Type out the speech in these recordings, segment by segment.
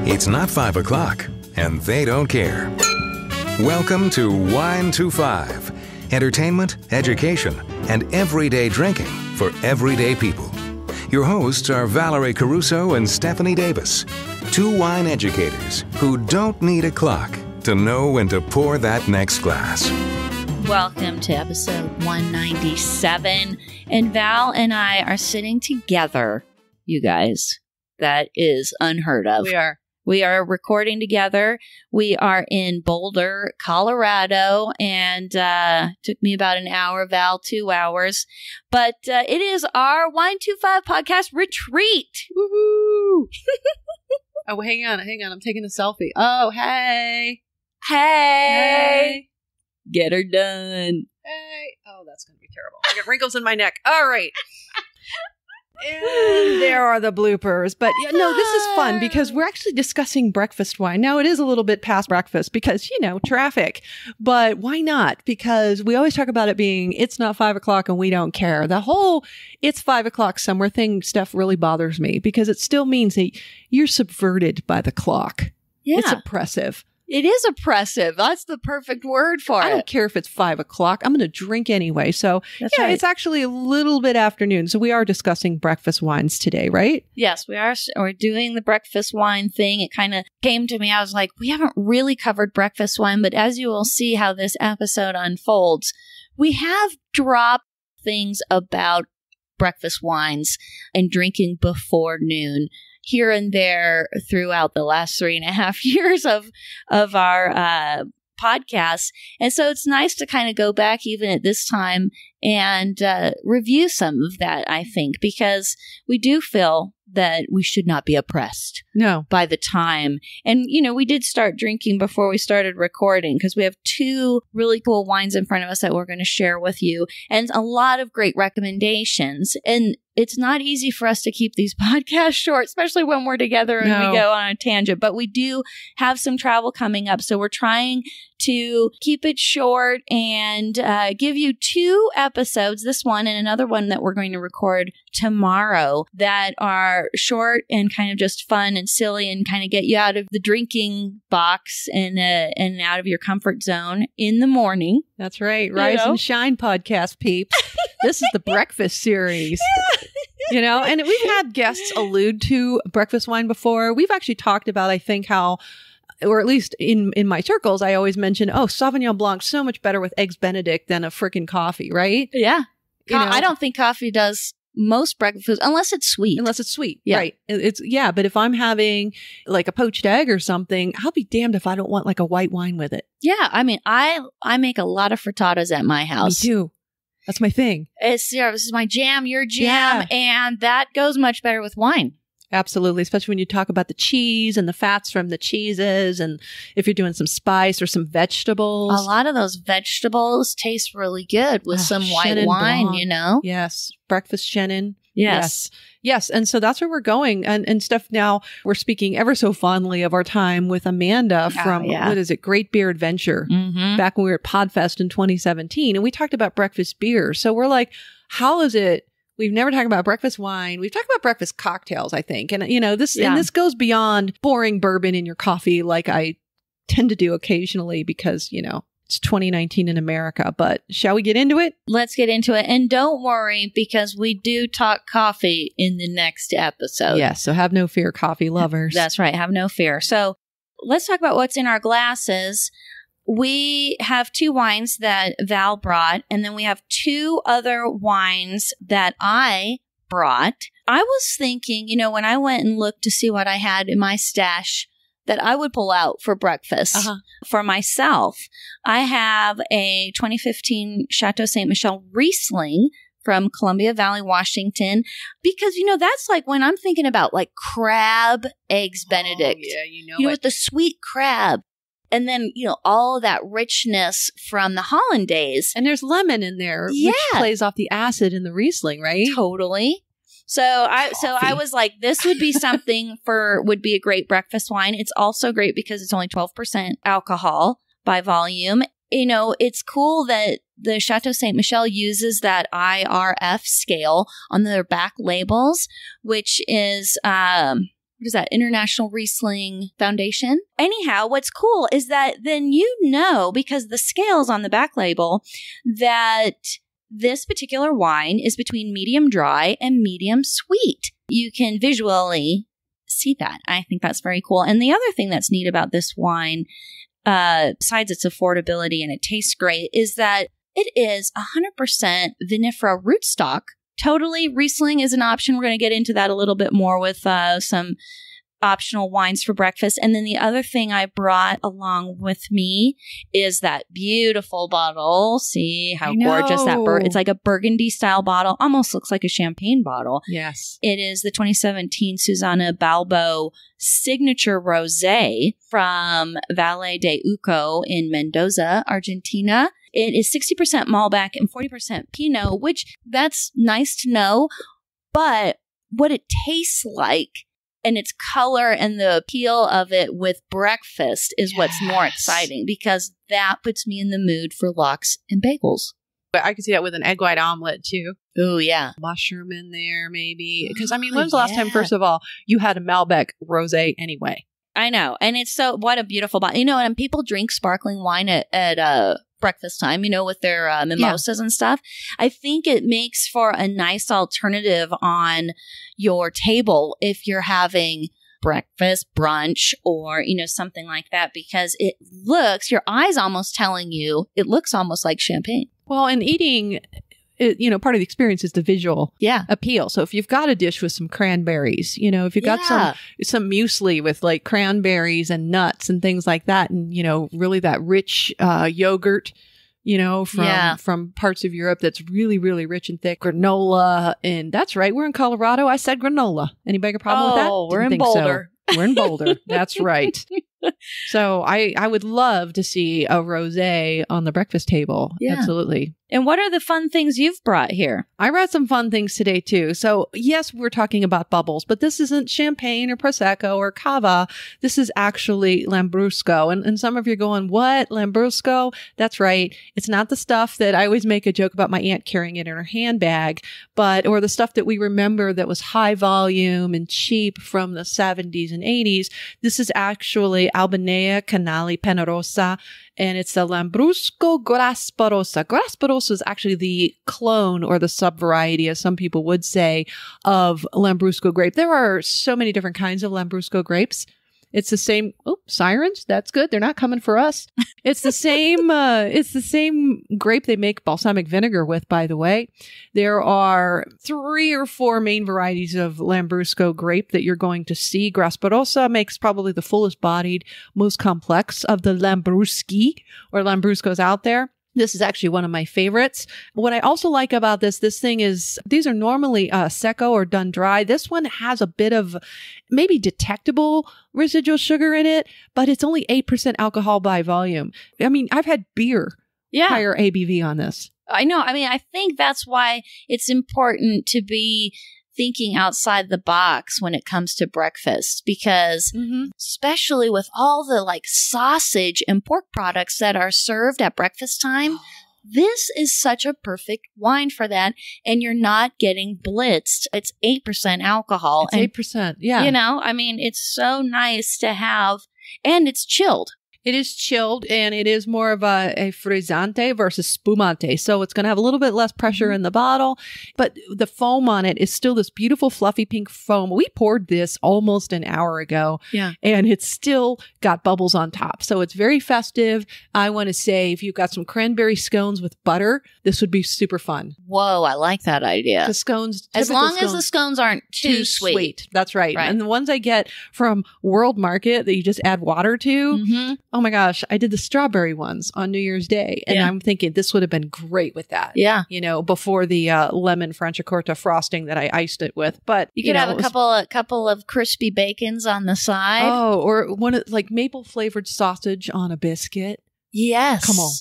It's not 5 o'clock, and they don't care. Welcome to Wine to 5. Entertainment, education, and everyday drinking for everyday people. Your hosts are Valerie Caruso and Stephanie Davis, two wine educators who don't need a clock to know when to pour that next glass. Welcome to episode 197, and Val and I are sitting together, you guys. That is unheard of. We are recording together. We are in Boulder, Colorado, and took me about an hour, Val, 2 hours. But it is our Wine 25 podcast retreat. Woohoo! Oh, hang on. I'm taking a selfie. Oh, hey. Hey. Get her done. Hey. Oh, that's going to be terrible. I got wrinkles in my neck. All right. And there are the bloopers. But no, this is fun because we're actually discussing breakfast wine. Now, it is a little bit past breakfast because, traffic. But why not? Because we always talk about it being, it's not 5 o'clock and we don't care. The whole it's 5 o'clock somewhere thing stuff really bothers me because it still means that you're subverted by the clock. Yeah. It's oppressive. It is oppressive. That's the perfect word for it. I don't care if it's 5 o'clock. I'm going to drink anyway. So That's right. It's actually a little bit afternoon. So we are discussing breakfast wines today, right? Yes, we are. We're doing the breakfast wine thing. It kind of came to me. I was like, we haven't really covered breakfast wine, but as you will see how this episode unfolds, we have dropped things about breakfast wines and drinking before noon here and there throughout the last 3.5 years of our podcasts. And so it's nice to kind of go back even at this time and review some of that, I think, because we do feel that we should not be oppressed by the time. And, we did start drinking before we started recording because we have 2 really cool wines in front of us that we're going to share with you and a lot of great recommendations. And it's not easy for us to keep these podcasts short, especially when we're together and we go on a tangent. But we do have some travel coming up. So we're trying to keep it short and give you 2 episodes, this one and another one that we're going to record tomorrow, that are short and kind of just fun and silly and kind of get you out of the drinking box and out of your comfort zone in the morning. That's right. Rise and Shine podcast, peeps. This is the breakfast series. And we've had guests allude to breakfast wine before. We've actually talked about, I think, how, or at least in my circles, I always mention, Sauvignon Blanc so much better with Eggs Benedict than a freaking coffee, right? Yeah. I don't think coffee does most breakfast unless it's sweet. Yeah. Right. But if I'm having like a poached egg or something, I'll be damned if I don't want like a white wine with it. Yeah. I mean, I make a lot of frittatas at my house. Me too. That's my thing. This is my jam, your jam, and that goes much better with wine. Absolutely, especially when you talk about the cheese and the fats from the cheeses, and if you're doing some spice or some vegetables. A lot of those vegetables taste really good with some white wine, Blanc. Yes, breakfast Chenin. Yes. And so that's where we're going. And Steph, now we're speaking ever so fondly of our time with Amanda from, what is it, Great Beer Adventure, back when we were at Podfest in 2017. And we talked about breakfast beer. So we're like, how is it? We've never talked about breakfast wine. We've talked about breakfast cocktails, I think. And, this goes beyond pouring bourbon in your coffee like I tend to do occasionally because, it's 2019 in America, but shall we get into it? Let's get into it. And don't worry, because we do talk coffee in the next episode. Yes, so have no fear, coffee lovers. That's right, have no fear. So let's talk about what's in our glasses. We have 2 wines that Val brought, and then we have 2 other wines that I brought. I was thinking, when I went and looked to see what I had in my stash that I would pull out for breakfast for myself. I have a 2015 Chateau Ste. Michelle Riesling from Columbia Valley, Washington, because, that's like when I'm thinking about like crab Eggs Benedict. Oh, yeah, with the sweet crab. And then, all that richness from the Hollandaise. And there's lemon in there, which plays off the acid in the Riesling, right? Totally. So I was like, this would be something would be a great breakfast wine. It's also great because it's only 12% alcohol by volume. It's cool that the Chateau Ste. Michelle uses that IRF scale on their back labels, which is what is that, International Riesling Foundation. Anyhow, what's cool is that then because the scales on the back label, that this particular wine is between medium dry and medium sweet. You can visually see that. I think that's very cool. And the other thing that's neat about this wine, besides its affordability and it tastes great, is that it is 100% vinifera rootstock. Totally, Riesling is an option. We're going to get into that a little bit more with some optional wines for breakfast. And then the other thing I brought along with me is that beautiful bottle. See how gorgeous that it's like a burgundy style bottle. Almost looks like a champagne bottle. Yes. It is the 2017 Susana Balbo Signature Rosé from Valle de Uco in Mendoza, Argentina. It is 60% Malbec and 40% Pinot, which that's nice to know. But what it tastes like and its color and the appeal of it with breakfast is what's more exciting, because that puts me in the mood for lox and bagels. But I could see that with an egg white omelet too. Oh, yeah. Mushroom in there, maybe. Because, I mean, when's the last time, first of all, you had a Malbec rosé anyway? I know. And it's what a beautiful bottle. And people drink sparkling wine at breakfast time, with their mimosas and stuff. I think it makes for a nice alternative on your table if you're having breakfast, brunch, or, something like that, because your eyes almost telling you, it looks almost like champagne. Well, and eating, part of the experience is the visual appeal. So if you've got a dish with some cranberries, if you've got some muesli with like cranberries and nuts and things like that, and, really that rich yogurt, from parts of Europe that's really, really rich and thick, granola. And that's right. We're in Colorado. I said granola. Anybody got a problem with that? Oh, we're in Boulder. So. We're in Boulder. That's right. So I would love to see a rosé on the breakfast table. Yeah. Absolutely. And what are the fun things you've brought here? I brought some fun things today too. So yes, we're talking about bubbles, but this isn't champagne or Prosecco or Cava. This is actually Lambrusco. And some of you are going, what? Lambrusco? That's right. It's not the stuff that I always make a joke about my aunt carrying it in her handbag, or the stuff that we remember that was high volume and cheap from the 70s and 80s. This is actually Albanea Canali Penarosa, and it's the Lambrusco Grasparosa. Grasparosa is actually the clone or the sub-variety, as some people would say, of Lambrusco grape. There are so many different kinds of Lambrusco grapes. It's the same. Oh, sirens. That's good. They're not coming for us. It's the same. It's the same grape they make balsamic vinegar with, by the way. There are 3 or 4 main varieties of Lambrusco grape that you're going to see. Grasparosa makes probably the fullest bodied, most complex of the Lambruschi or Lambruscos out there. This is actually one of my favorites. What I also like about this thing is these are normally secco or done dry. This one has a bit of maybe detectable residual sugar in it, but it's only 8% alcohol by volume. I mean, I've had beer higher ABV on this. I know. I mean, I think that's why it's important to be thinking outside the box when it comes to breakfast, because especially with all the sausage and pork products that are served at breakfast time, this is such a perfect wine for that. And you're not getting blitzed. It's 8% alcohol. It's 8%. Yeah. I mean, it's so nice to have, and it's chilled. It is chilled, and it is more of a frizzante versus spumante. So it's going to have a little bit less pressure in the bottle, but the foam on it is still this beautiful fluffy pink foam. We poured this almost an hour ago, and it's still got bubbles on top. So it's very festive. I want to say if you've got some cranberry scones with butter, this would be super fun. Whoa, I like that idea. The scones, as long as the scones aren't too sweet. That's right. And the ones I get from World Market that you just add water to, oh my gosh, I did the strawberry ones on New Year's Day. And I'm thinking this would have been great with that. Yeah. Before the lemon Franciacorta frosting that I iced it with. But you could have a couple of crispy bacons on the side. Oh, or one maple flavored sausage on a biscuit. Yes. Come on.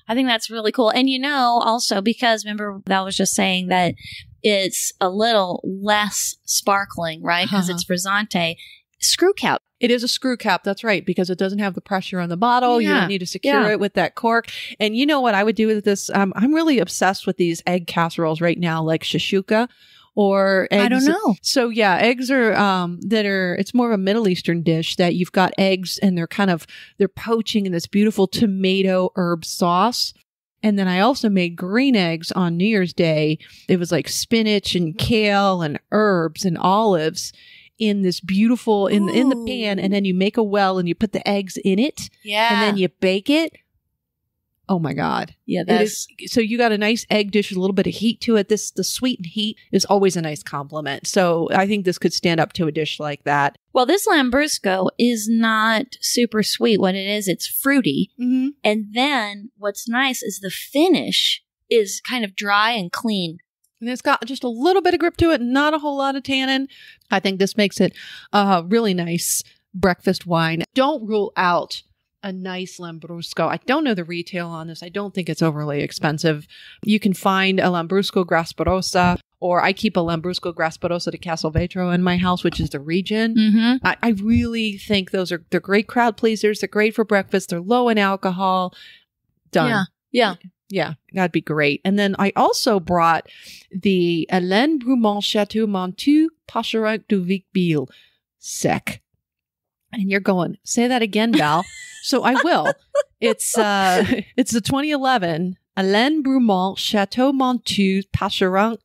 I think that's really cool. And also because remember that was just saying that it's a little less sparkling, right? Because it's frizzante. Screw cap. It is a screw cap. That's right. Because it doesn't have the pressure on the bottle. You don't need to secure it with that cork. And you know what I would do with this? I'm really obsessed with these egg casseroles right now, like shashuka or eggs. I don't know. So yeah, eggs are it's more of a Middle Eastern dish that you've got eggs and they're poaching in this beautiful tomato herb sauce. And then I also made green eggs on New Year's Day. It was like spinach and kale and herbs and olives in this beautiful in the pan, and then you make a well and you put the eggs in it. Yeah. And then you bake it. Oh my God. Yeah, that's so you got a nice egg dish with a little bit of heat to it. The sweet and heat is always a nice compliment. So I think this could stand up to a dish like that. Well, this Lambrusco is not super sweet. What it is, it's fruity. Mm-hmm. And then what's nice is the finish is kind of dry and clean. And it's got just a little bit of grip to it, not a whole lot of tannin. I think this makes it a really nice breakfast wine. Don't rule out a nice Lambrusco. I don't know the retail on this. I don't think it's overly expensive. You can find a Lambrusco Grasparosa, or I keep a Lambrusco Grasparosa de Castelvetro in my house, which is the region. Mm-hmm. I really think they're great crowd pleasers. They're great for breakfast. They're low in alcohol. Done. Yeah. Yeah, that'd be great. And then I also brought the Hélène Brumont Chateau Montu Pacherac du Vic-Biel Sec. And you're going, say that again, Val. So I will. It's the 2011 Hélène Brumont Chateau Montu Pacherac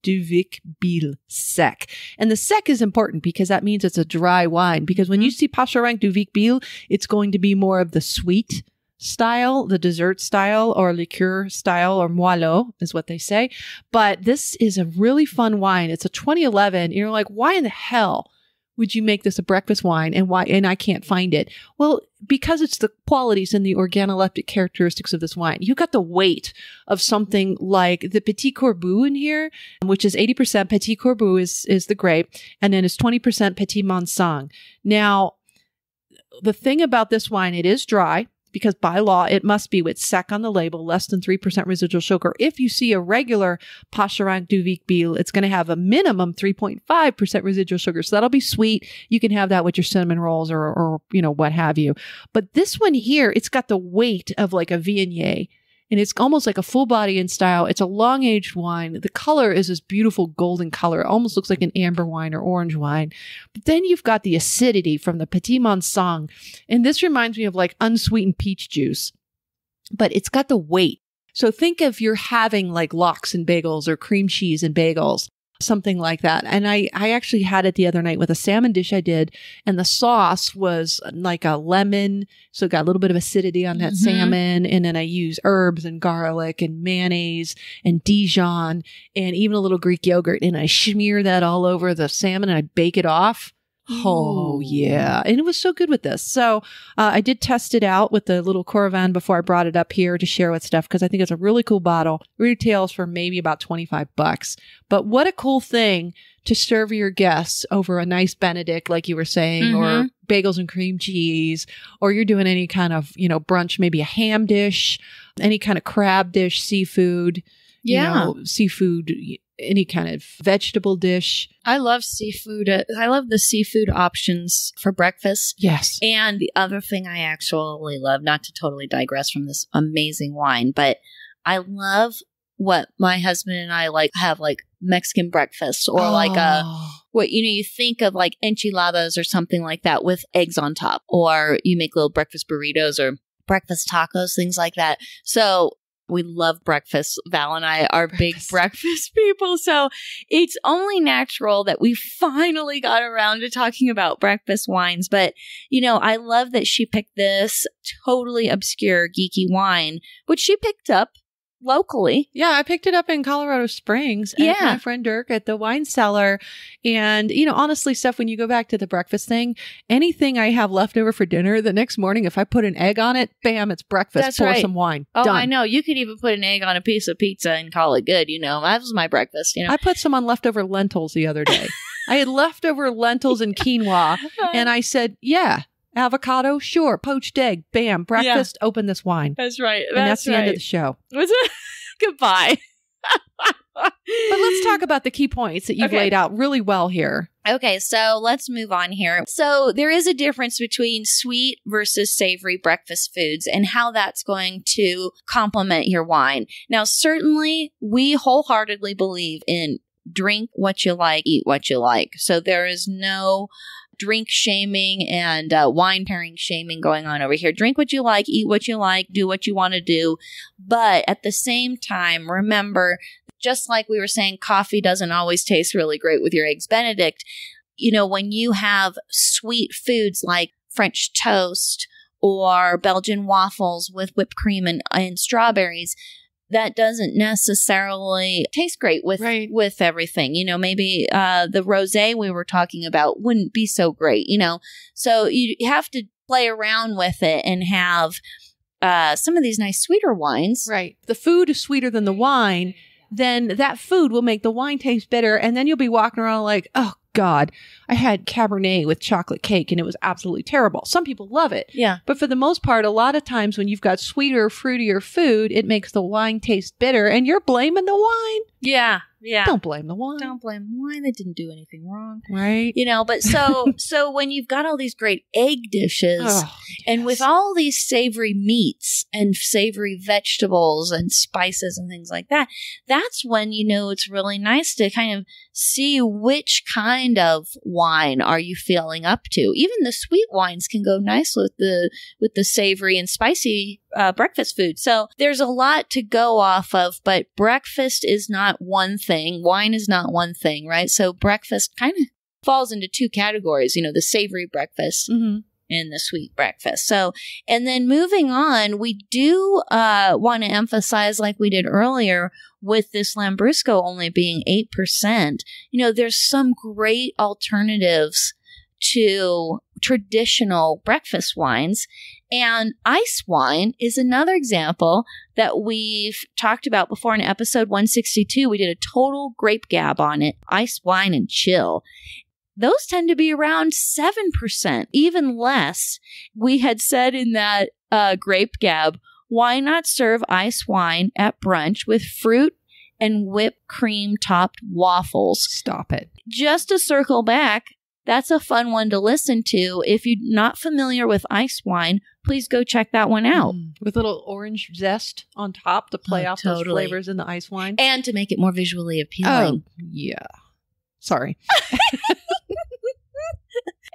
du Vic-Biel Sec. And the sec is important because that means it's a dry wine. Because when you see Pacherac du Vic-Biel, it's going to be more of the sweet style, the dessert style, or liqueur style, or moelleux is what they say. But this is a really fun wine. It's a 2011. You're like, why in the hell would you make this a breakfast wine, and why? And I can't find it. Well, because it's the qualities and the organoleptic characteristics of this wine. You got the weight of something like the Petit Corbu in here, which is 80% Petit Corbu is the grape, and then it's 20% Petit Mansang. Now, the thing about this wine, it is dry, because by law, it must be with sec on the label, less than 3% residual sugar. If you see a regular Pacherac du Vic-Biel, it's going to have a minimum 3.5% residual sugar. So that'll be sweet. You can have that with your cinnamon rolls or what have you. But this one here, it's got the weight of like a Viognier. And it's almost like a full body in style. It's a long aged wine. The color is this beautiful golden color. It almost looks like an amber wine or orange wine. But then you've got the acidity from the Petit Mansang. And this reminds me of like unsweetened peach juice. But it's got the weight. So think if you're having like lox and bagels or cream cheese and bagels. Something like that. And I actually had it the other night with a salmon dish I did, and the sauce was like a lemon. So it got a little bit of acidity on that salmon. And then I use herbs and garlic and mayonnaise and Dijon and even a little Greek yogurt. And I smear that all over the salmon and I bake it off. Oh, yeah. And it was so good with this. So I did test it out with the little Coravin before I brought it up here to share with Steph, because I think it's a really cool bottle. Retails for maybe about $25. But what a cool thing to serve your guests over a nice Benedict, like you were saying, or bagels and cream cheese, or you're doing any kind of, brunch, maybe a ham dish, any kind of crab dish, seafood, seafood, any kind of vegetable dish. I love seafood. I love the seafood options for breakfast. Yes. And the other thing I actually love, not to totally digress from this amazing wine, but I love what my husband and I have Mexican breakfast, or you think of like enchiladas or something like that with eggs on top, or you make little breakfast burritos or breakfast tacos, things like that. So we love breakfast. Val and I are big breakfast people. So it's only natural that we finally got around to talking about breakfast wines. But, I love that she picked this totally obscure, geeky wine, which she picked up locally. Yeah, I picked it up in Colorado Springs at my friend Dirk at the wine cellar. And, honestly, Steph, when you go back to the breakfast thing, anything I have left over for dinner, the next morning, if I put an egg on it, bam, it's breakfast. That's Pour right. some wine. Oh, Done. I know. You could even put an egg on a piece of pizza and call it good. That was my breakfast. I put some on leftover lentils the other day. I had leftover lentils and quinoa, and I said, yeah. Avocado, sure. Poached egg, bam. Breakfast, open this wine. That's right. And that's the end of the show. Was it? Goodbye. But let's talk about the key points that you've laid out really well here. Okay, so let's move on here. So there is a difference between sweet versus savory breakfast foods and how that's going to complement your wine. Now, certainly, we wholeheartedly believe in drink what you like, eat what you like. So there is no drink shaming and wine pairing shaming going on over here. Drink what you like, eat what you like, do what you want to do. But at the same time, remember, just like we were saying, coffee doesn't always taste really great with your Eggs Benedict. You know, when you have sweet foods like French toast or Belgian waffles with whipped cream and strawberries, that doesn't necessarily taste great with everything. You know, maybe the rosé we were talking about wouldn't be so great, you know. So you have to play around with it and have some of these nice sweeter wines. Right. If the food is sweeter than the wine, then that food will make the wine taste bitter. And then you'll be walking around like, oh, God, I had Cabernet with chocolate cake and it was absolutely terrible. Some people love it. Yeah. But for the most part, a lot of times when you've got sweeter, fruitier food, it makes the wine taste bitter and you're blaming the wine. Yeah. Yeah. Don't blame the wine. Don't blame the wine. They didn't do anything wrong. Right. You know, but so when you've got all these great egg dishes and with all these savory meats and savory vegetables and spices and things like that, that's when, you know, it's really nice to kind of see which kind of wine are you feeling up to. Even the sweet wines can go nice with the savory and spicy breakfast food. So there's a lot to go off of, but breakfast is not one thing. Wine is not one thing, right? So breakfast kind of falls into two categories, you know, the savory breakfast and the sweet breakfast. So, and then moving on, we do want to emphasize, like we did earlier, with this Lambrusco only being 8%, you know, there's some great alternatives to traditional breakfast wines. And ice wine is another example that we've talked about before in episode 162. We did a total grape gab on it, ice wine and chill. Those tend to be around 7%, even less. We had said in that grape gab, why not serve ice wine at brunch with fruit and whipped cream topped waffles? Stop it. Just to circle back, that's a fun one to listen to. If you're not familiar with ice wine, please go check that one out. With a little orange zest on top to play off those flavors in the ice wine. And to make it more visually appealing. Oh, yeah. Sorry.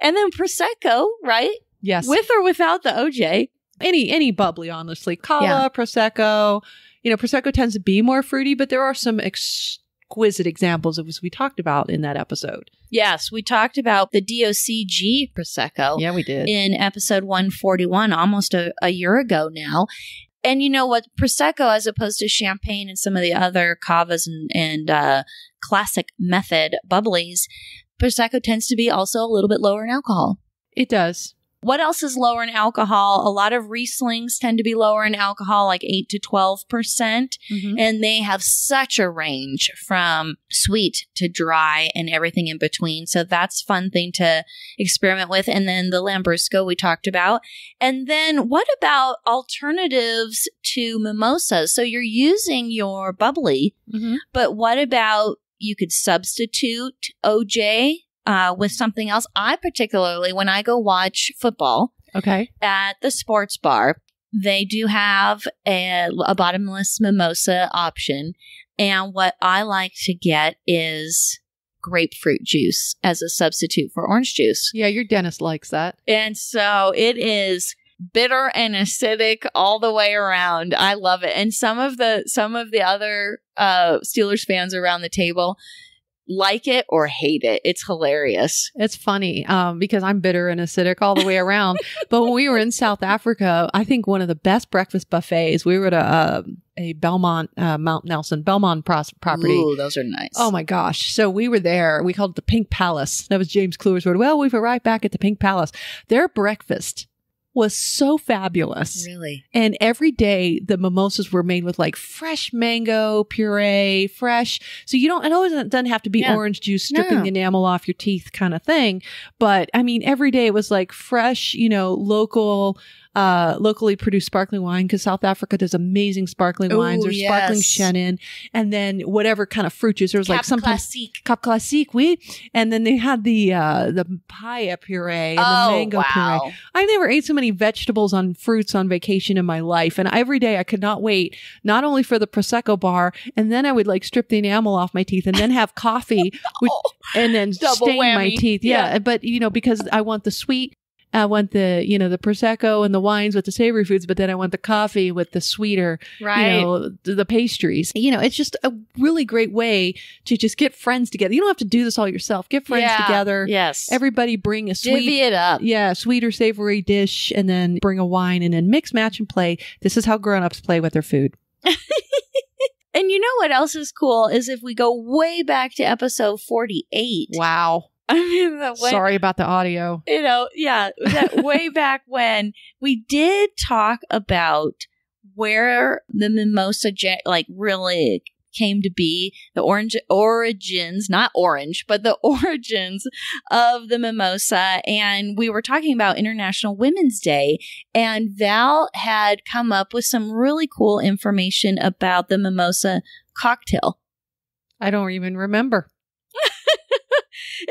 And then Prosecco, right? Yes. With or without the OJ. Any bubbly, honestly. Cava, Prosecco. You know, Prosecco tends to be more fruity, but there are some exquisite examples of, as we talked about in that episode. Yes, we talked about the DOCG Prosecco. Yeah, we did. In episode 141, almost a year ago now. And you know what? Prosecco, as opposed to champagne and some of the other cavas and classic method bubblies, Prosecco tends to be also a little bit lower in alcohol. It does. What else is lower in alcohol? A lot of Rieslings tend to be lower in alcohol, like 8 to 12%. And they have such a range from sweet to dry and everything in between. So that's a fun thing to experiment with. And then the Lambrusco we talked about. And then what about alternatives to mimosas? So you're using your bubbly, but what about you could substitute OJ with something else? I particularly, when I go watch football at the sports bar, they do have a bottomless mimosa option. And what I like to get is grapefruit juice as a substitute for orange juice. Yeah, your dentist likes that. And so it is bitter and acidic all the way around. I love it. And some of the other Steelers fans around the table like it or hate it. It's hilarious. It's funny because I'm bitter and acidic all the way around. But when we were in South Africa, I think one of the best breakfast buffets, we were at a Belmont, Mount Nelson, Belmont property. Ooh, those are nice. Oh my gosh. So we were there. We called it the Pink Palace. That was James Kluwer's word. Well, we've arrived back at the Pink Palace. Their breakfast was so fabulous. Really? And every day the mimosas were made with like fresh mango puree, fresh. So it always doesn't have to be orange juice stripping the enamel off your teeth kind of thing. But I mean, every day it was like fresh, local locally produced sparkling wine, because South Africa does amazing sparkling wines. There's sparkling Chenin, and then whatever kind of fruit juice. There's like sometimes Cap Classique, and then they had the papaya puree and the mango puree. I never ate so many vegetables on fruits on vacation in my life, and every day I could not wait, not only for the Prosecco bar, and then I would like strip the enamel off my teeth and then have coffee and then stain my teeth. Yeah. But because I want the sweet, I want the Prosecco and the wines with the savory foods, but then I want the coffee with the sweeter, the pastries. It's just a really great way to just get friends together. You don't have to do this all yourself. Get friends together. Yes. Everybody bring a sweet, divvy it up. Yeah, sweet or savory dish, and then bring a wine, and then mix, match, and play. This is how grown-ups play with their food. And you know what else is cool is if we go way back to episode 48. Wow. I mean, sorry about the audio. That way back when we did talk about where the mimosa really came to be, the origins, not orange, but the origins of the mimosa. And we were talking about International Women's Day, and Val had come up with some really cool information about the mimosa cocktail. I don't even remember.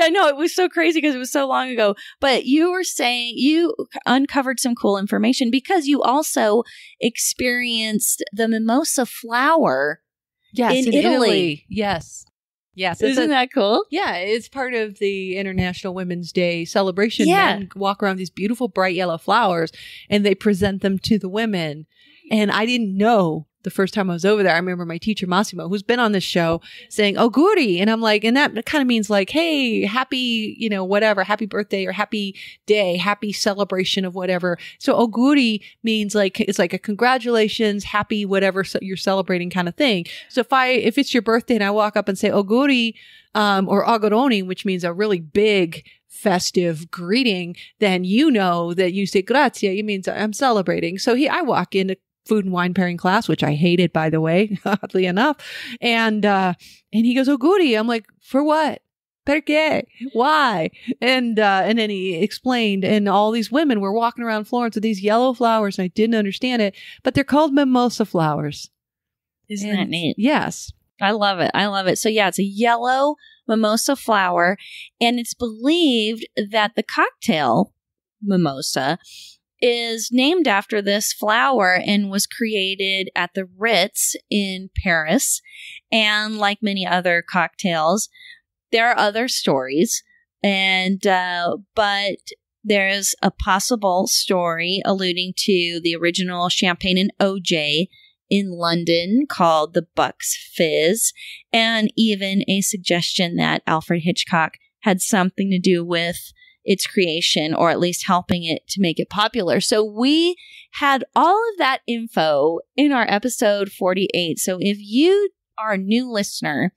I know, it was so crazy because it was so long ago. But you were saying you uncovered some cool information because you also experienced the mimosa flower in Italy. Yes. Isn't that cool? Yeah, it's part of the International Women's Day celebration. Men walk around these beautiful bright yellow flowers and they present them to the women. And I didn't know the first time I was over there. I remember my teacher, Massimo, who's been on this show, saying, auguri. And I'm like, and that kind of means like, hey, happy, whatever, happy birthday or happy day, happy celebration of whatever. So auguri means like, it's like a congratulations, happy, whatever you're celebrating kind of thing. So if it's your birthday and I walk up and say auguri, or auguroni, which means a really big festive greeting, then you know that you say grazie, it means I'm celebrating. So I walk into food and wine pairing class, which I hated, by the way, oddly enough. And he goes, auguri. I'm like, for what? Perché? Why? And then he explained, and all these women were walking around Florence with these yellow flowers, and I didn't understand it, but they're called mimosa flowers. Isn't that neat? Yes. I love it. So yeah, it's a yellow mimosa flower, and it's believed that the cocktail mimosa is named after this flower and was created at the Ritz in Paris. And like many other cocktails, there are other stories, but there's a possible story alluding to the original champagne and OJ in London called the Bucks Fizz, and even a suggestion that Alfred Hitchcock had something to do with its creation, or at least helping it to make it popular. So we had all of that info in our episode 48. So if you are a new listener,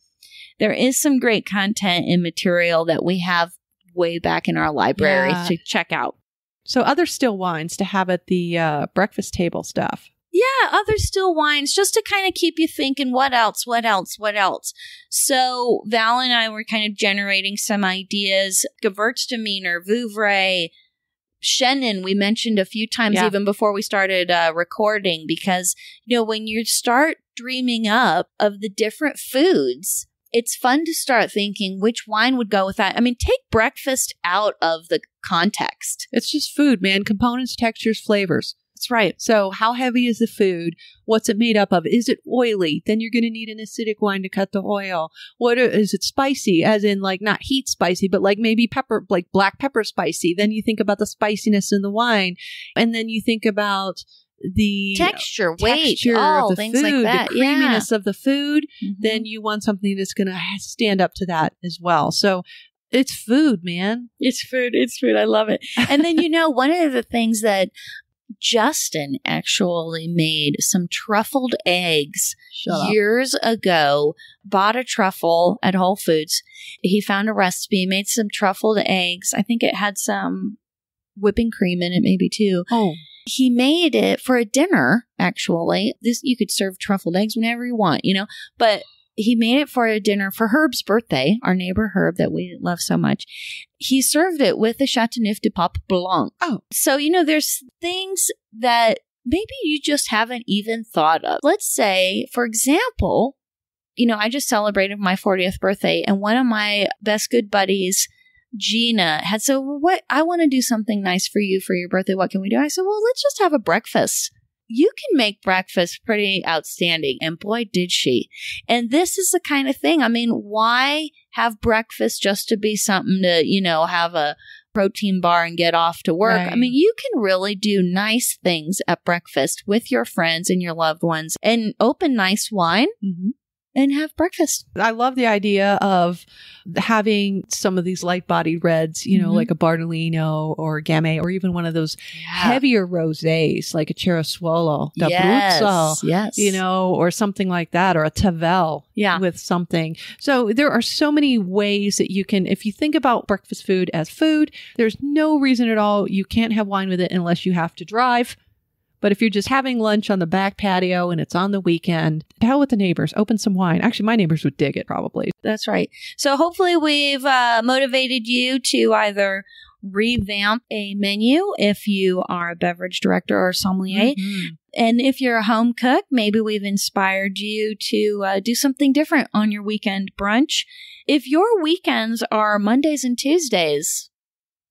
there is some great content and material that we have way back in our library to check out. So other still wines to have at the breakfast table stuff. Yeah, other still wines, just to kind of keep you thinking, what else? So Val and I were kind of generating some ideas. Gewürztraminer, Vouvray, Chenin, we mentioned a few times even before we started recording, because, when you start dreaming up of the different foods, it's fun to start thinking which wine would go with that. I mean, take breakfast out of the context. It's just food, man. Components, textures, flavors. That's right. So how heavy is the food? What's it made up of? Is it oily? Then you're going to need an acidic wine to cut the oil. Is it spicy? As in like not heat spicy, but like maybe pepper, like black pepper spicy. Then you think about the spiciness in the wine. And then you think about the texture of the things food, like that. The creaminess of the food. Mm-hmm. Then you want something that's going to stand up to that as well. So it's food, man. It's food. I love it. And then, one of the things that Justin actually made some truffled eggs years ago, bought a truffle at Whole Foods. He found a recipe, made some truffled eggs. I think it had some whipping cream in it, maybe too. Oh. He made it for a dinner, actually. You could serve truffled eggs whenever you want, but he made it for a dinner for Herb's birthday, our neighbor Herb that we love so much. He served it with a Chateauneuf du Pape Blanc. Oh. So, there's things that maybe you just haven't even thought of. Let's say, for example, I just celebrated my 40th birthday, and one of my best good buddies, Gina, had said, "What? I want to do something nice for you for your birthday. What can we do?" I said, "Well, let's just have a breakfast. You can make breakfast pretty outstanding." And boy, did she. And this is the kind of thing. I mean, why have breakfast just to be something to, have a protein bar and get off to work? Right. I mean, you can really do nice things at breakfast with your friends and your loved ones and open nice wine. Mm-hmm. And have breakfast. I love the idea of having some of these light-bodied reds, like a Bardolino or a Gamay, or even one of those heavier rosés, like a Cerasuolo, yes, or something like that, or a Tavel with something. So there are so many ways that you can, if you think about breakfast food as food, there's no reason at all you can't have wine with it unless you have to drive. But if you're just having lunch on the back patio and it's on the weekend, hell with the neighbors, open some wine. Actually, my neighbors would dig it probably. That's right. So hopefully we've motivated you to either revamp a menu if you are a beverage director or sommelier. Mm-hmm. And if you're a home cook, maybe we've inspired you to do something different on your weekend brunch. If your weekends are Mondays and Tuesdays,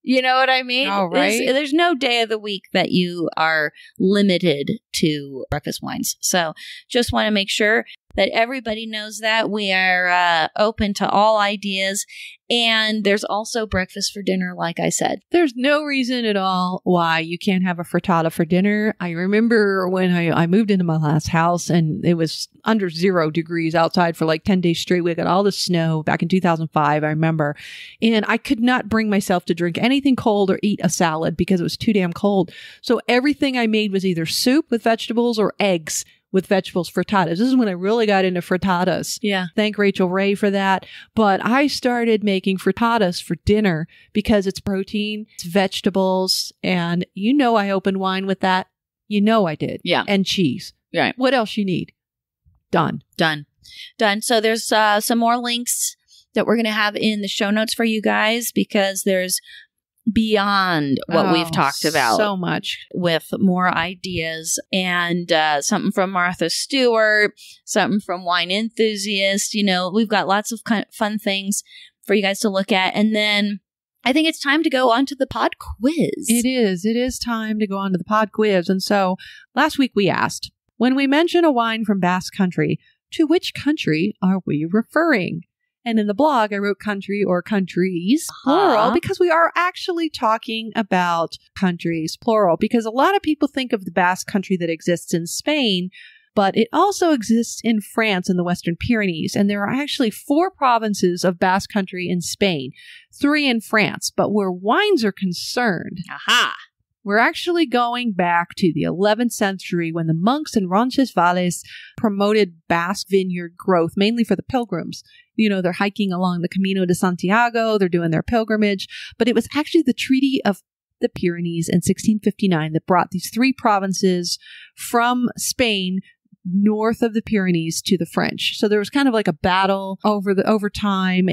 you know what I mean? Oh, right. There's no day of the week that you are limited to breakfast wines. So just want to make sure that everybody knows that we are open to all ideas. And there's also breakfast for dinner, like I said. There's no reason at all why you can't have a frittata for dinner. I remember when I moved into my last house and it was under 0 degrees outside for like 10 days straight. We got all the snow back in 2005, I remember. And I could not bring myself to drink anything cold or eat a salad because it was too damn cold. So everything I made was either soup with vegetables or eggs with vegetables frittatas. This is when I really got into frittatas. Yeah. Thank Rachel Ray for that. But I started making frittatas for dinner because it's protein, it's vegetables, and I opened wine with that. I did. Yeah. And cheese. Right. What else you need? Done. So there's some more links that we're going to have in the show notes for you guys because there's beyond what we've talked about. So much. With more ideas and something from Martha Stewart, something from Wine Enthusiast. We've got lots of fun things for you guys to look at. And then I think it's time to go on to the pod quiz. It is time to go on to the pod quiz. And so last week we asked, when we mention a wine from Basque Country, to which country are we referring? And in the blog, I wrote country or countries, plural, because we are actually talking about countries, plural, because a lot of people think of the Basque Country that exists in Spain, but it also exists in France in the Western Pyrenees. And there are actually 4 provinces of Basque Country in Spain, 3 in France. But where wines are concerned, we're actually going back to the 11th century when the monks in Roncesvalles promoted Basque vineyard growth, mainly for the pilgrims. They're hiking along the Camino de Santiago, they're doing their pilgrimage, but it was actually the Treaty of the Pyrenees in 1659 that brought these 3 provinces from Spain north of the Pyrenees to the French. So there was kind of like a battle over time,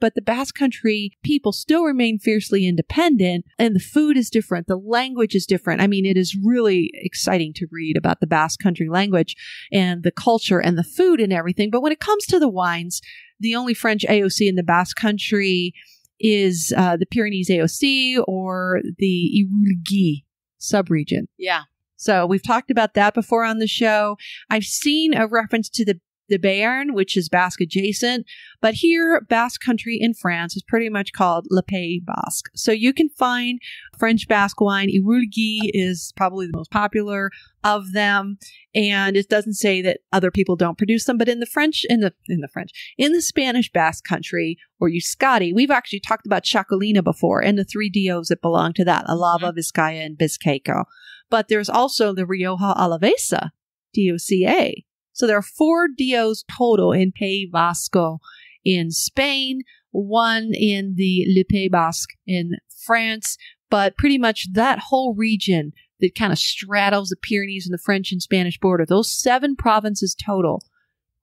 but the Basque Country people still remain fiercely independent, and the food is different, the language is different. I mean, it is really exciting to read about the Basque Country language and the culture and the food and everything. But when it comes to the wines, the only French AOC in the Basque Country is the Pyrenees AOC or the Irulgi subregion. Yeah. So we've talked about that before on the show. I've seen a reference to the Béarn, which is Basque adjacent, but here, Basque Country in France is pretty much called Le Pays Basque. So you can find French Basque wine. Irulgi is probably the most popular of them, and it doesn't say that other people don't produce them, but in the Spanish Basque Country or Euskadi, we've actually talked about Chacolina before and the 3 DOs that belong to that, Alava, Vizcaya, and Bizkaiko. But there's also the Rioja Alavesa, DOCA. So there are 4 DOs total in Pays Vasco in Spain, 1 in the Le Pays Basque in France, but pretty much that whole region that kind of straddles the Pyrenees and the French and Spanish border, those 7 provinces total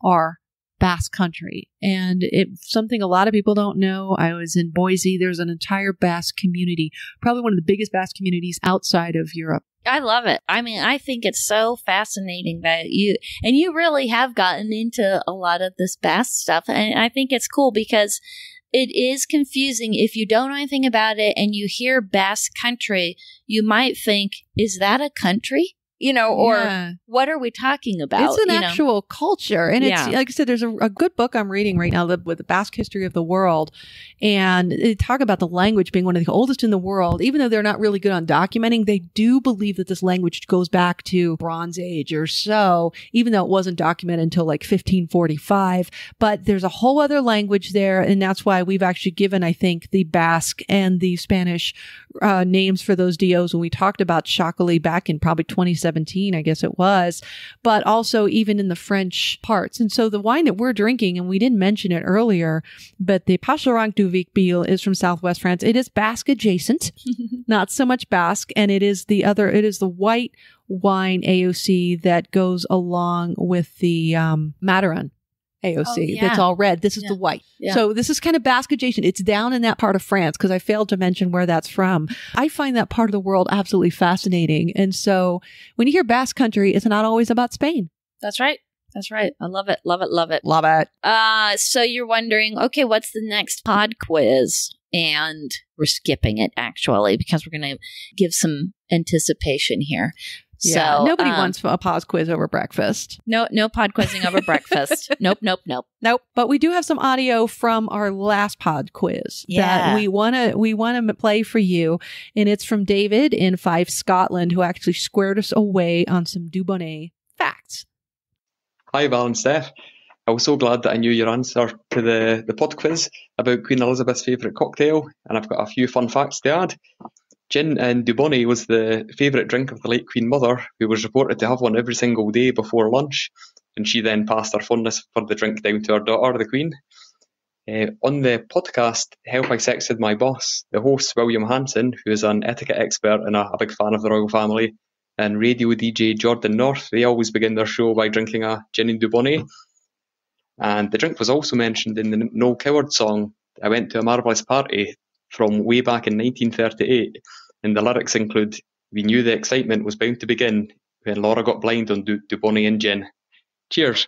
are Basque Country. And it's something a lot of people don't know. I was in Boise. There's an entire Basque community, probably one of the biggest Basque communities outside of Europe. I love it. I mean, I think it's so fascinating that you really have gotten into a lot of this Basque stuff. And I think it's cool because it is confusing. If you don't know anything about it and you hear Basque Country, you might think, is that a country? Or what are we talking about? It's an actual culture. And it's, like I said, there's a good book I'm reading right now with the Basque history of the world. And they talk about the language being one of the oldest in the world. Even though they're not really good on documenting, they do believe that this language goes back to Bronze Age or so, even though it wasn't documented until like 1545. But there's a whole other language there. And that's why we've actually given, I think, the Basque and the Spanish names for those DOs when we talked about Shakali back in probably 2017, I guess it was, but also even in the French parts. And so the wine that we're drinking, and we didn't mention it earlier, but the Pacheranc du Vic-Bilh is from Southwest France. It is Basque adjacent, not so much Basque, and it is the white wine AOC that goes along with the Mataran AOC. That's all red. This is the white. Yeah. So this is kind of Basque adjacent. It's down in that part of France because I failed to mention where that's from. I find that part of the world absolutely fascinating. And so when you hear Basque Country, it's not always about Spain. That's right. That's right. I love it. Love it. Love it. Love it. So you're wondering, okay, what's the next pod quiz? And we're skipping it actually because we're going to give some anticipation here. Yeah, so nobody wants a pod quiz over breakfast. No pod quizzing over breakfast. Nope. But we do have some audio from our last pod quiz that we want to play for you, and it's from David in Fife, Scotland, who actually squared us away on some Dubonnet facts. Hi, Val and Steph. I was so glad that I knew your answer to the pod quiz about Queen Elizabeth's favourite cocktail, and I've got a few fun facts to add. Gin and Dubonnet was the favourite drink of the late Queen Mother, who was reported to have one every single day before lunch, and she then passed her fondness for the drink down to her daughter, the Queen. On the podcast, Help I Sexted My Boss, the host, William Hanson, who is an etiquette expert and a big fan of the royal family, and radio DJ Jordan North, they always begin their show by drinking a gin and Dubonnet. And the drink was also mentioned in the Noel Coward song, I Went to a Marvellous Party, from way back in 1938, and the lyrics include, we knew the excitement was bound to begin when Laura got blind on Dubonnet and gin. Cheers.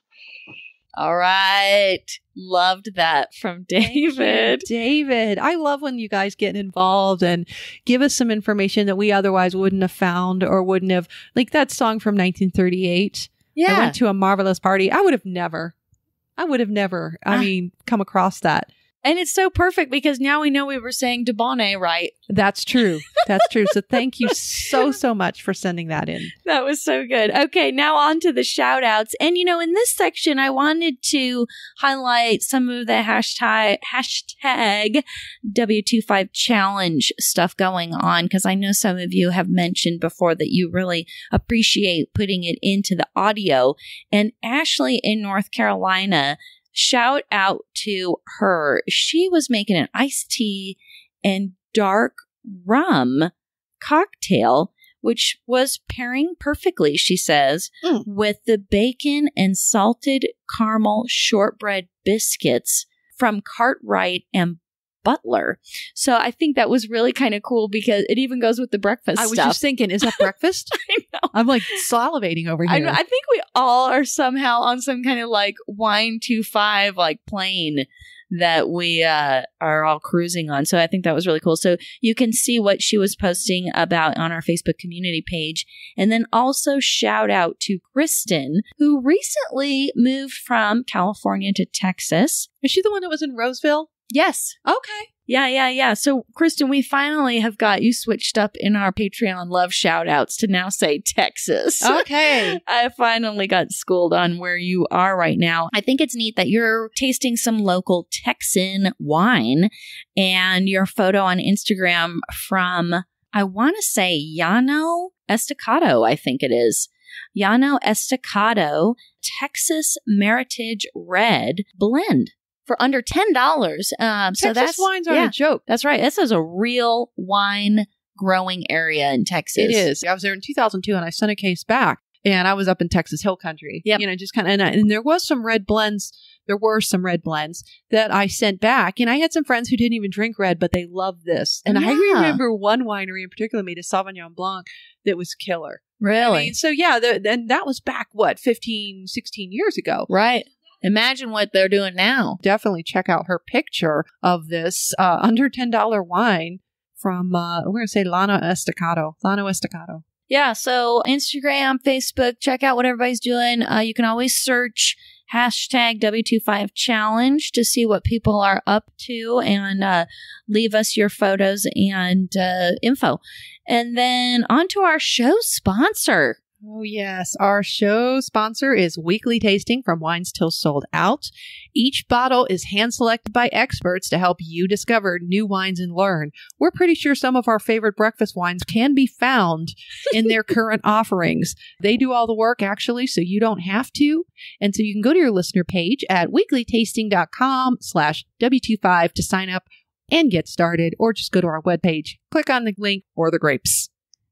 All right. Loved that from David. David. I love when you guys get involved and give us some information that we otherwise wouldn't have found or wouldn't have, like that song from 1938. Yeah. I went to a marvelous party. I would have never, come across that. And it's so perfect because now we know we were saying Dubonnet right. That's true. That's true. So thank you so much for sending that in. That was so good. Okay, now on to the shout outs. And in this section, I wanted to highlight some of the hashtag W25 challenge stuff going on because I know some of you have mentioned before that you really appreciate putting it into the audio. And Ashley in North Carolina, shout out to her. She was making an iced tea and dark rum cocktail, which was pairing perfectly, she says, with the bacon and salted caramel shortbread biscuits from Cartwright and Butler. So I think that was really kind of cool because it even goes with the breakfast stuff. I was just thinking, is that breakfast? I know. I'm like salivating over here. I think we all are somehow on some kind of like wine 2.5 like plane that we are all cruising on. So I think that was really cool. So you can see what she was posting about on our Facebook community page. And then also shout out to Kristen, who recently moved from California to Texas. Is she the one that was in Roseville? Yes. Okay. Yeah. So, Kristen, we finally have got you switched up in our Patreon love shout-outs to now say Texas. Okay. I finally got schooled on where you are right now. I think it's neat that you're tasting some local Texan wine and your photo on Instagram from, I want to say, Llano Estacado, I think it is. Llano Estacado Texas Meritage Red Blend. For under $10. Texas wines aren't a joke. That's right. This is a real wine growing area in Texas. It is. I was there in 2002 and I sent a case back. And I was up in Texas Hill Country, just kind of, and there was some red blends. There were some red blends that I sent back. And I had some friends who didn't even drink red, but they loved this. And I remember one winery in particular made a Sauvignon Blanc that was killer. Really? So and that was back, 15, 16 years ago. Right. Imagine what they're doing now. Definitely check out her picture of this under $10 wine from, we're going to say Llano Estacado. Yeah, so Instagram, Facebook, check out what everybody's doing. You can always search hashtag W25 Challenge to see what people are up to and leave us your photos and info. And then on to our show sponsor. Oh, yes. Our show sponsor is Weekly Tasting from Wines Till Sold Out. Each bottle is hand-selected by experts to help you discover new wines and learn. We're pretty sure some of our favorite breakfast wines can be found in their current offerings. They do all the work, actually, so you don't have to. And so you can go to your listener page at weeklytasting.com/W25 to sign up and get started, or just go to our webpage, click on the link or the grapes.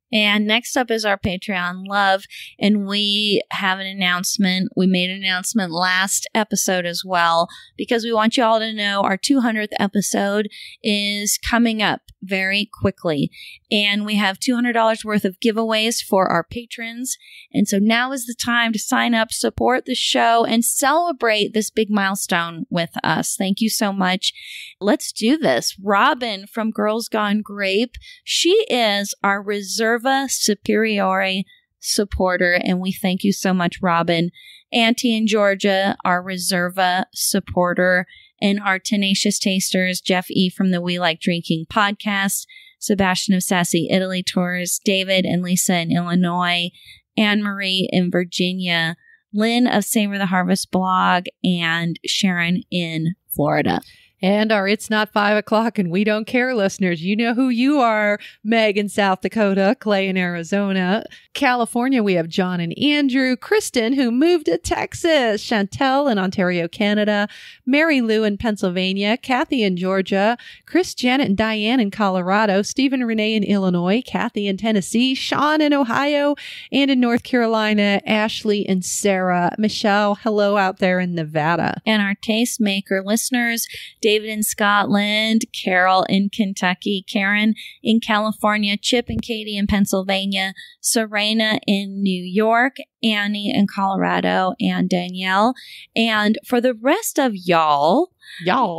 And next up is our Patreon Love, and we have an announcement. We made an announcement last episode as well, because we want you all to know our 200th episode is coming up very quickly, and we have $200 worth of giveaways for our patrons. And so now is the time to sign up, support the show, and celebrate this big milestone with us. Thank you so much. Let's do this. Robin from Girls Gone Grape, she is our Reserva Superiore supporter, and we thank you so much, Robin. Auntie in Georgia, our Reserva supporter, and our Tenacious Tasters, Jeff E. from the We Like Drinking podcast, Sebastian of Sassy Italy Tours, David and Lisa in Illinois, Anne-Marie in Virginia, Lynn of Savor the Harvest blog, and Sharon in Florida. And our It's Not 5 o'clock and We Don't Care listeners, you know who you are. Meg in South Dakota, Clay in Arizona. California, we have John and Andrew. Kristen, who moved to Texas. Chantel in Ontario, Canada. Mary Lou in Pennsylvania. Kathy in Georgia. Chris, Janet, and Diane in Colorado. Stephen and Renee in Illinois. Kathy in Tennessee. Sean in Ohio. And in North Carolina, Ashley and Sarah. Michelle, hello out there in Nevada. And our Tastemaker listeners, David in Scotland, Carol in Kentucky, Karen in California, Chip and Katie in Pennsylvania, Serena in New York, Annie in Colorado, and Danielle. And for the rest of y'all,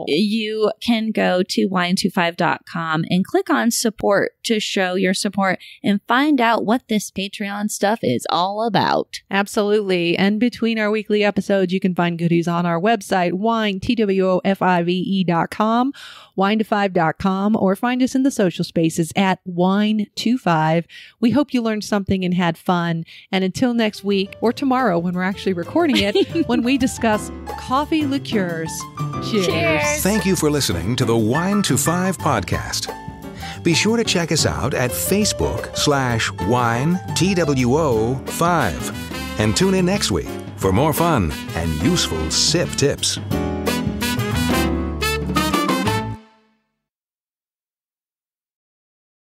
you can go to wine25.com and click on support to show your support and find out what this Patreon stuff is all about. Absolutely. And between our weekly episodes, you can find goodies on our website, WINE25.com, wine25.com, or find us in the social spaces at wine25. We hope you learned something and had fun. And until next week, or tomorrow when we're actually recording it, when we discuss coffee liqueurs. Cheers. Thank you for listening to the Wine to 5 podcast. Be sure to check us out at Facebook/WineTWO5 and tune in next week for more fun and useful sip tips.